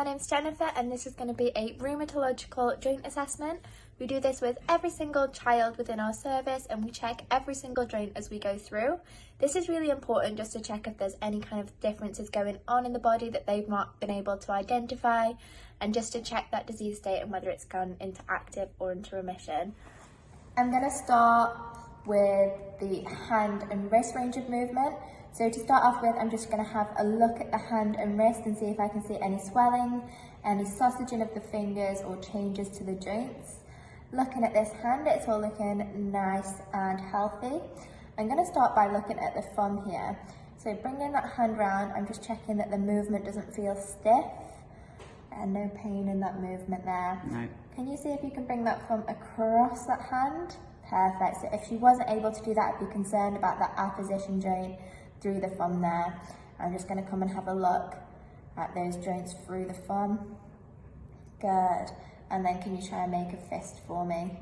my name's Jennifer and this is going to be a rheumatological joint assessment. We do this with every single child within our service and we check every single joint as we go through. This is really important just to check if there's any kind of differences going on in the body that they've not been able to identify, and just to check that disease state and whether it's gone into active or into remission. I'm going to start with the hand and wrist range of movement. So to start off with, I'm just going to have a look at the hand and wrist and see if I can see any swelling, any sausaging of the fingers or changes to the joints. Looking at this hand, it's all looking nice and healthy. I'm going to start by looking at the thumb here. So bringing that hand round, I'm just checking that the movement doesn't feel stiff and no pain in that movement there. No. Can you see if you can bring that thumb across that hand? Perfect. So if she wasn't able to do that, I'd be concerned about that apposition joint through the thumb there. I'm just going to come and have a look at those joints through the thumb. Good. And then can you try and make a fist for me?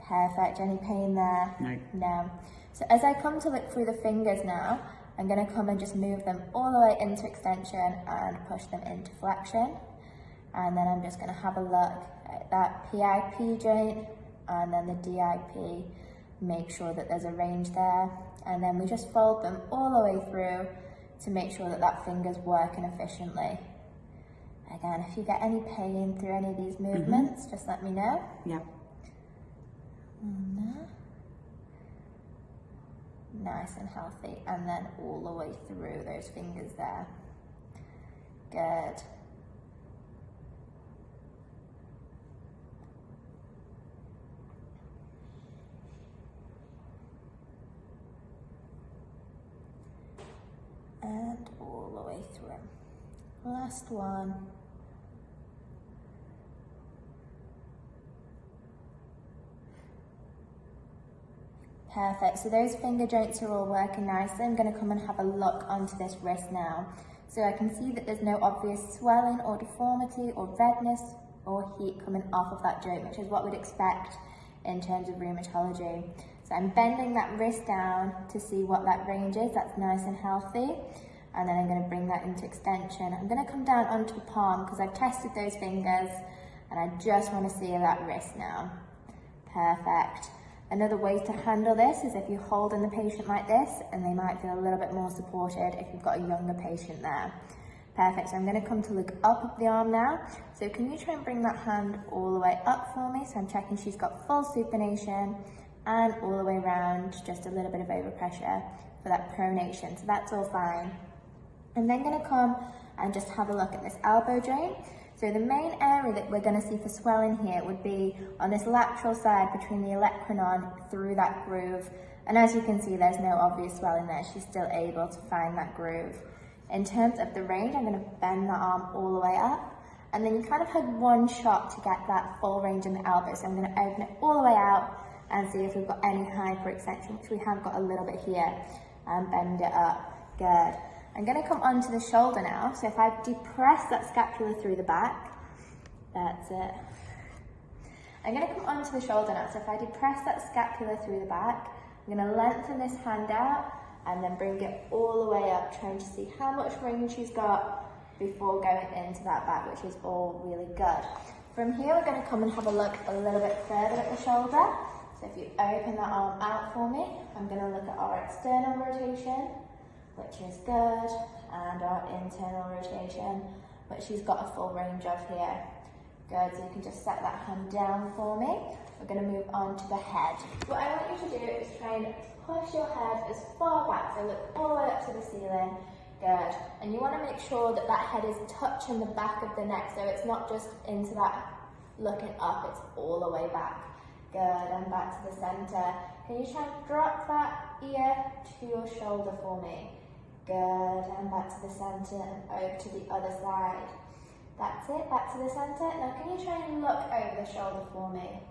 Perfect. Any pain there? No. No. So as I come to look through the fingers now, I'm going to come and just move them all the way into extension and push them into flexion. And then I'm just going to have a look at that PIP joint and then the DIP. Make sure that there's a range there. And then we just fold them all the way through to make sure that that finger's working efficiently. Again, if you get any pain through any of these movements, just let me know. Yep. Nice and healthy, and then all the way through those fingers there. Good. And all the way through. Last one. Perfect, so those finger joints are all working nicely. I'm going to come and have a look onto this wrist now. So I can see that there's no obvious swelling or deformity or redness or heat coming off of that joint, which is what we'd expect in terms of rheumatology. So I'm bending that wrist down to see what that range is. That's nice and healthy. And then I'm going to bring that into extension. I'm going to come down onto the palm because I've tested those fingers and I just want to see that wrist now. Perfect. Another way to handle this is if you hold in the patient like this, and they might feel a little bit more supported if you've got a younger patient there. Perfect, so I'm going to come to look up at the arm now. So can you try and bring that hand all the way up for me? So I'm checking she's got full supination and all the way around, just a little bit of overpressure for that pronation. So that's all fine. I'm then going to come and just have a look at this elbow joint. So the main area that we're going to see for swelling here would be on this lateral side between the olecranon through that groove. And as you can see, there's no obvious swelling there. She's still able to find that groove. In terms of the range, I'm going to bend the arm all the way up. And then you kind of had one shot to get that full range in the elbow. So I'm going to open it all the way out and see if we've got any hyperextension, which we have got a little bit here. And bend it up. Good. I'm going to come onto the shoulder now, so if I depress that scapula through the back, that's it. I'm going to come onto the shoulder now, so if I depress that scapula through the back, I'm going to lengthen this hand out and then bring it all the way up, trying to see how much range she's got before going into that back, which is all really good. From here, we're going to come and have a look a little bit further at the shoulder. So if you open that arm out for me, I'm going to look at our external rotation, which is good, and our internal rotation, which she's got a full range of here. Good, so you can just set that hand down for me. We're going to move on to the head. What I want you to do is try and push your head as far back, so look all the way up to the ceiling. Good, and you want to make sure that that head is touching the back of the neck, so it's not just into that looking up, it's all the way back. Good, and back to the center. Can you try and drop that ear to your shoulder for me? Good, and back to the center and over to the other side. That's it, back to the center. Now can you try and look over the shoulder for me?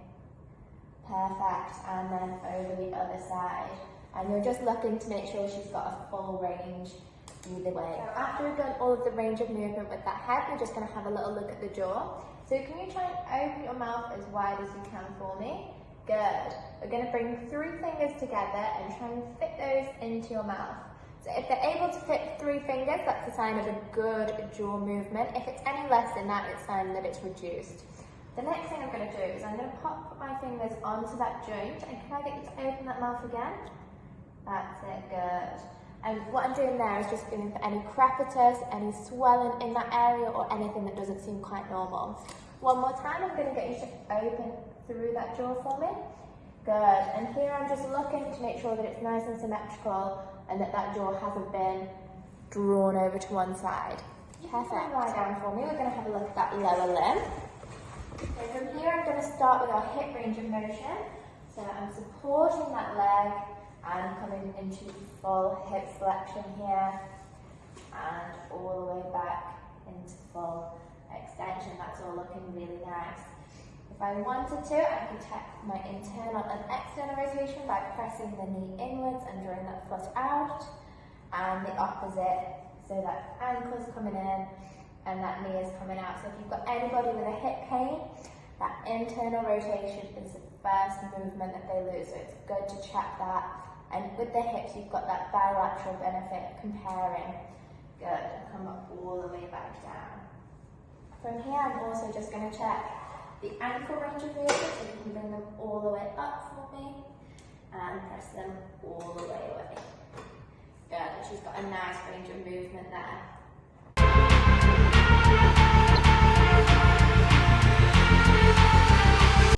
Perfect, and then over the other side. And you're just looking to make sure she's got a full range either way. So after we've done all of the range of movement with that head, we're just going to have a little look at the jaw. So can you try and open your mouth as wide as you can for me? Good. We're going to bring 3 fingers together and try and fit those into your mouth. So if they're able to fit 3 fingers, that's a sign of a good jaw movement. If it's any less than that, it's a sign that it's reduced. The next thing I'm going to do is I'm going to pop my fingers onto that joint, and can I get you to open that mouth again? That's it, good. And what I'm doing there is just feeling for any crepitus, any swelling in that area, or anything that doesn't seem quite normal. One more time, I'm going to get you to open through that jaw for me. Good. And here I'm just looking to make sure that it's nice and symmetrical and that that jaw hasn't been drawn over to one side. Perfect. Lie down for me. We're going to have a look at that lower limb. So from here, I'm going to start with our hip range of motion. So I'm supporting that leg and coming into full hip flexion here and all the way back into full extension. That's all looking really nice. If I wanted to, I could check my internal and external rotation by pressing the knee inwards and drawing that foot out, and the opposite, so that ankle's coming in and that knee is coming out. So if you've got anybody with a hip pain, that internal rotation is the first movement that they lose, so it's good to check that. And with the hips, you've got that bilateral benefit comparing. Good, come up all the way back down. From here, I'm also just going to check the ankle range of movement, so you can bring them all the way up for me and press them all the way away. Good, she's got a nice range of movement there.